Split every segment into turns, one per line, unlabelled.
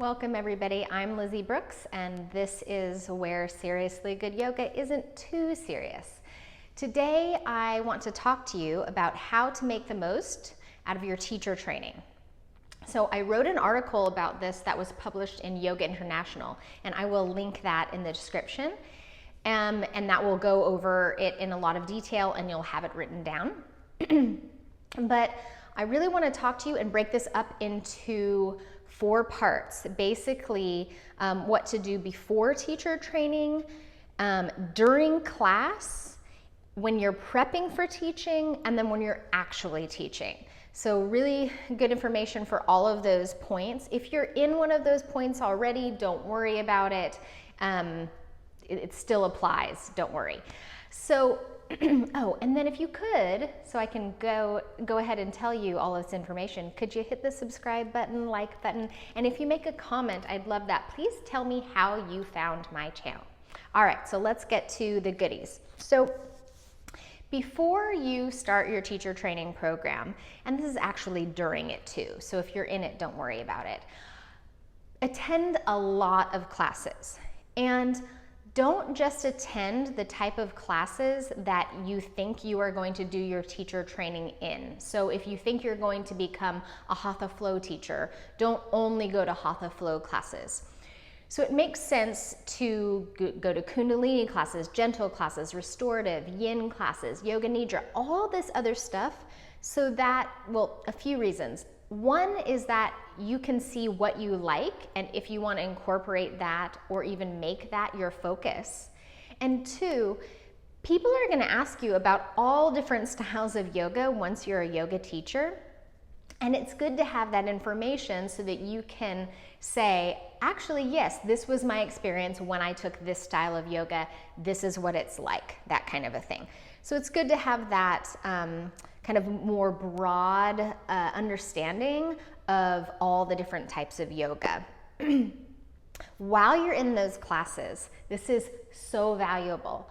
Welcome everybody, I'm Lizzie Brooks, and this is where seriously good yoga isn't too serious. Today I want to talk to you about how to make the most out of your teacher training. So I wrote an article about this that was published in Yoga International, and I will link that in the description, and that will go over it in a lot of detail and you'll have it written down. But I really want to talk to you and break this up into 4 parts. Basically, what to do before teacher training, during class, when you're prepping for teaching, and then when you're actually teaching. So really good information for all of those points. If you're in one of those points already, don't worry about it. It still applies, don't worry. So, oh, and then if you could, so I can go ahead and tell you all this information, could you hit the subscribe button, like button, and if you make a comment, I'd love that. Please tell me how you found my channel. All right, so let's get to the goodies. So before you start your teacher training program, and this is actually during it too, so if you're in it, don't worry about it, attend a lot of classes. And don't just attend the type of classes that you think you are going to do your teacher training in. So if you think you're going to become a Hatha flow teacher, don't only go to Hatha flow classes. So it makes sense to go to Kundalini classes, gentle classes, restorative, yin classes, yoga nidra, all this other stuff, so that, well, a few reasons. One is that you can see what you like, and if you want to incorporate that or even make that your focus. And 2, people are going to ask you about all different styles of yoga once you're a yoga teacher. And it's good to have that information so that you can say, actually, yes, this was my experience when I took this style of yoga. This is what it's like, that kind of a thing. So it's good to have that kind of more broad understanding of all the different types of yoga. While you're in those classes, this is so valuable.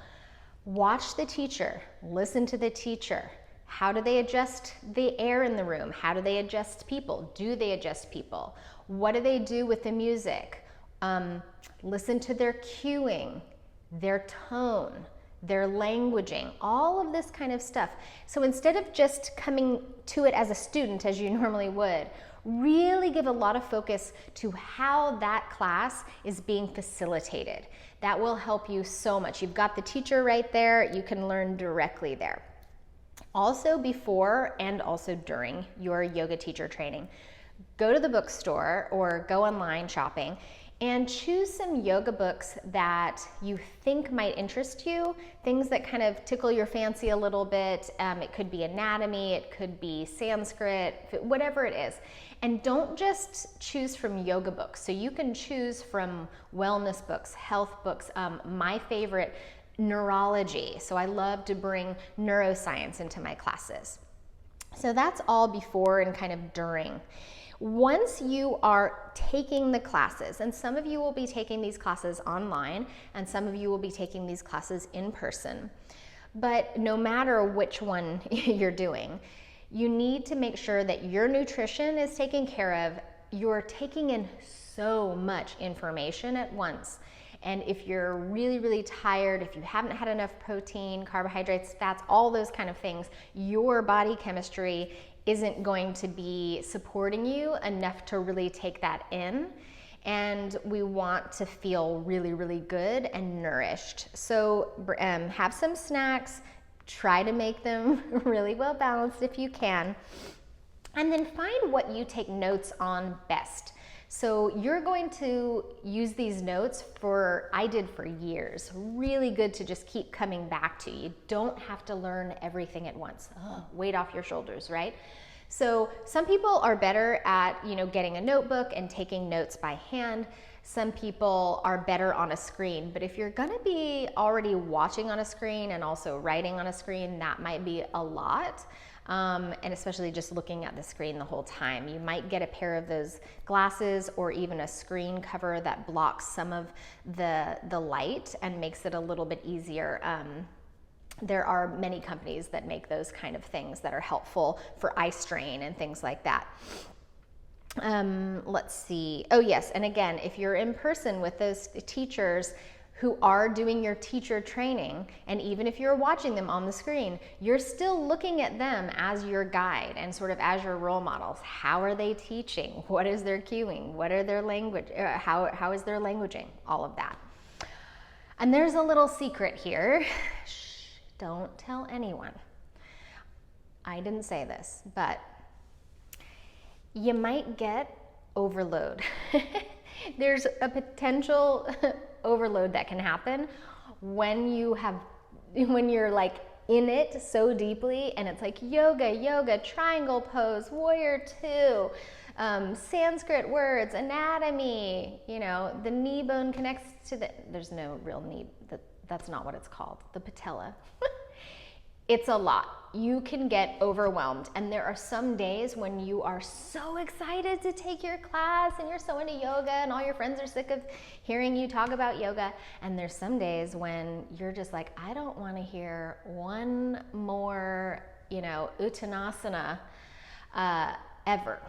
Watch the teacher, listen to the teacher. How do they adjust the air in the room? How do they adjust people? Do they adjust people? What do they do with the music? Listen to their cueing, their tone, their languaging, all of this kind of stuff. So instead of just coming to it as a student as you normally would, really give a lot of focus to how that class is being facilitated. That will help you so much. You've got the teacher right there, you can learn directly there. Also before and also during your yoga teacher training, go to the bookstore or go online shopping and choose some yoga books that you think might interest you, things that kind of tickle your fancy a little bit. It could be anatomy, it could be Sanskrit, whatever it is. And don't just choose from yoga books. So you can choose from wellness books, health books. My favorite, neurology. So I love to bring neuroscience into my classes. So that's all before and kind of during. Once you are taking the classes, and some of you will be taking these classes online, and some of you will be taking these classes in person, but no matter which one you're doing, you need to make sure that your nutrition is taken care of. You're taking in so much information at once. And if you're really, really tired, if you haven't had enough protein, carbohydrates, fats, all those kind of things, your body chemistry isn't going to be supporting you enough to really take that in. And we want to feel really, really good and nourished. So have some snacks, try to make them really well balanced if you can, and then find what you take notes on best. So you're going to use these notes I did for years. Really good to just keep coming back to. You don't have to learn everything at once. Weight off your shoulders, right? So some people are better at, getting a notebook and taking notes by hand. Some people are better on a screen, but if you're gonna be already watching on a screen and also writing on a screen, that might be a lot. And especially just looking at the screen the whole time. You might get a pair of those glasses or even a screen cover that blocks some of the light and makes it a little bit easier. There are many companies that make those kind of things that are helpful for eye strain and things like that. Let's see. Oh yes, and again, if you're in person with those teachers who are doing your teacher training, and even if you're watching them on the screen, you're still looking at them as your guide and sort of as your role models. How are they teaching? What is their cueing? What are their language? How is their languaging? All of that. And there's a little secret here. Shh, don't tell anyone. I didn't say this, but you might get overload. There's a potential overload that can happen when you're like in it so deeply, and it's like yoga, triangle pose, warrior two, Sanskrit words, anatomy, the knee bone connects to there's no real knee, that's not what it's called, the patella. It's a lot. You can get overwhelmed, and there are some days when you are so excited to take your class and you're so into yoga and all your friends are sick of hearing you talk about yoga, and there's some days when you're just like, I don't want to hear one more, uttanasana ever.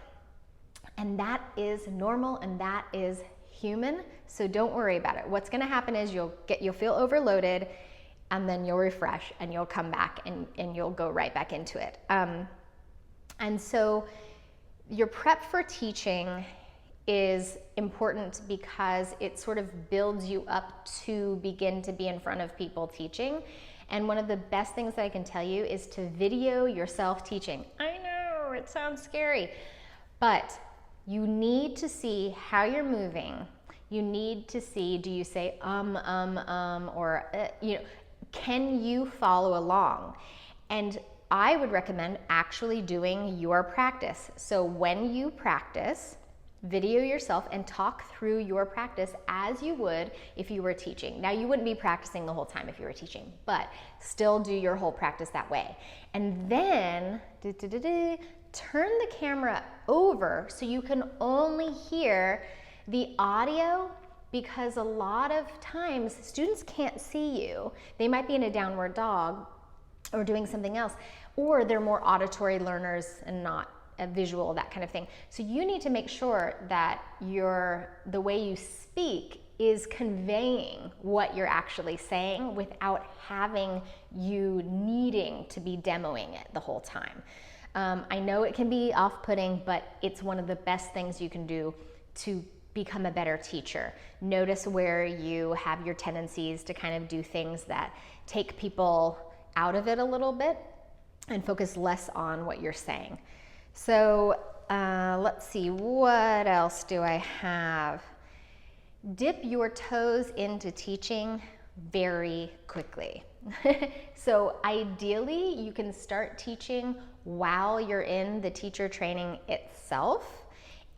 And that is normal and that is human, so don't worry about it. What's going to happen is you'll feel overloaded, and then you'll refresh and you'll come back and you'll go right back into it. And so your prep for teaching is important because it sort of builds you up to begin to be in front of people teaching. And one of the best things that I can tell you is to video yourself teaching. I know, it sounds scary, but you need to see how you're moving. You need to see, do you say or can you follow along? And I would recommend actually doing your practice. So when you practice, video yourself and talk through your practice as you would if you were teaching. Now, you wouldn't be practicing the whole time if you were teaching, but still do your whole practice that way. And then turn the camera over so you can only hear the audio, because a lot of times students can't see you. They might be in a downward dog or doing something else, or they're more auditory learners and not a visual, that kind of thing. So you need to make sure that the way you speak is conveying what you're actually saying without having you needing to be demoing it the whole time. I know it can be off-putting, but it's one of the best things you can do to become a better teacher. Notice where you have your tendencies to kind of do things that take people out of it a little bit and focus less on what you're saying. So let's see, what else do I have? Dip your toes into teaching very quickly. So ideally, you can start teaching while you're in the teacher training itself.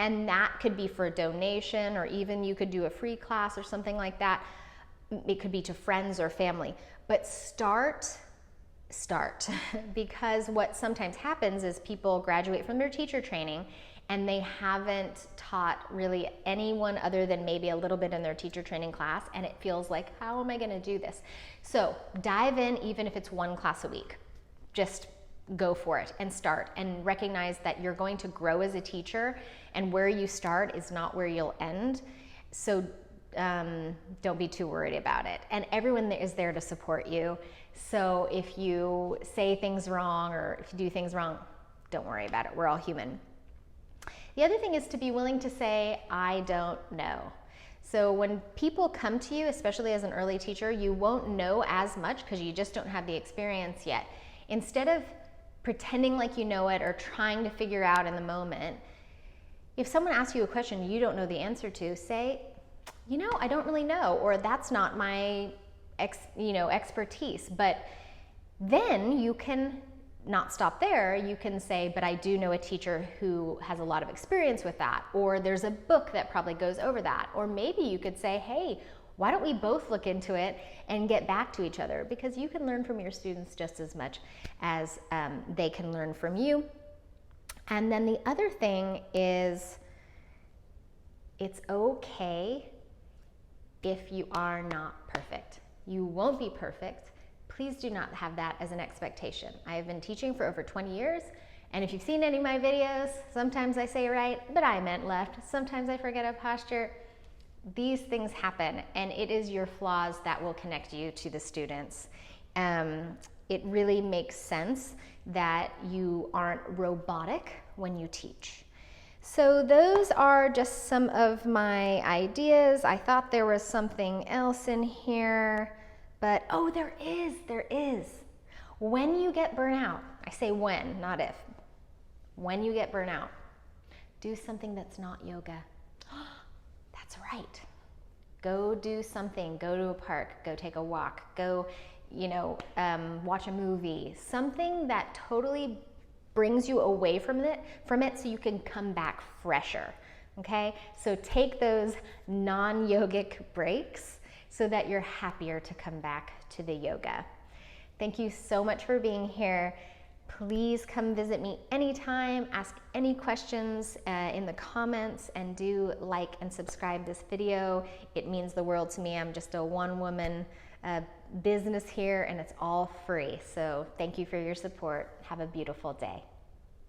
And that could be for a donation, or even you could do a free class or something like that. It could be to friends or family. But start, because what sometimes happens is people graduate from their teacher training and they haven't taught really anyone other than maybe a little bit in their teacher training class, and it feels like, how am I going to do this? So dive in, even if it's one class a week. Just go for it and start, and recognize that you're going to grow as a teacher, and where you start is not where you'll end. So don't be too worried about it. And everyone is there to support you. So if you say things wrong or if you do things wrong, don't worry about it. We're all human. The other thing is to be willing to say, I don't know. So when people come to you, especially as an early teacher, you won't know as much because you just don't have the experience yet. Instead of pretending like you know it or trying to figure out in the moment, if someone asks you a question you don't know the answer to, say, I don't really know, or that's not my expertise. But then you can not stop there. You can say, but I do know a teacher who has a lot of experience with that, or there's a book that probably goes over that. Or maybe you could say, hey, why don't we both look into it and get back to each other? Because you can learn from your students just as much as they can learn from you. And then the other thing is, it's okay if you are not perfect. You won't be perfect. Please do not have that as an expectation. I have been teaching for over 20 years, And if you've seen any of my videos, sometimes I say right, but I meant left. Sometimes I forget a posture. These things happen, and it is your flaws that will connect you to the students. It really makes sense that you aren't robotic when you teach. So those are just some of my ideas. I thought there was something else in here, but oh, there is. When you get burnout, I say when, not if. When you get burnout, do something that's not yoga. That's right. Go do something, go to a park, go take a walk, go, watch a movie, something that totally brings you away from it so you can come back fresher, okay? So take those non-yogic breaks so that you're happier to come back to the yoga. Thank you so much for being here. Please come visit me anytime, ask any questions in the comments, and do like and subscribe this video. It means the world to me. I'm just a one-woman business here, and it's all free. So thank you for your support. Have a beautiful day.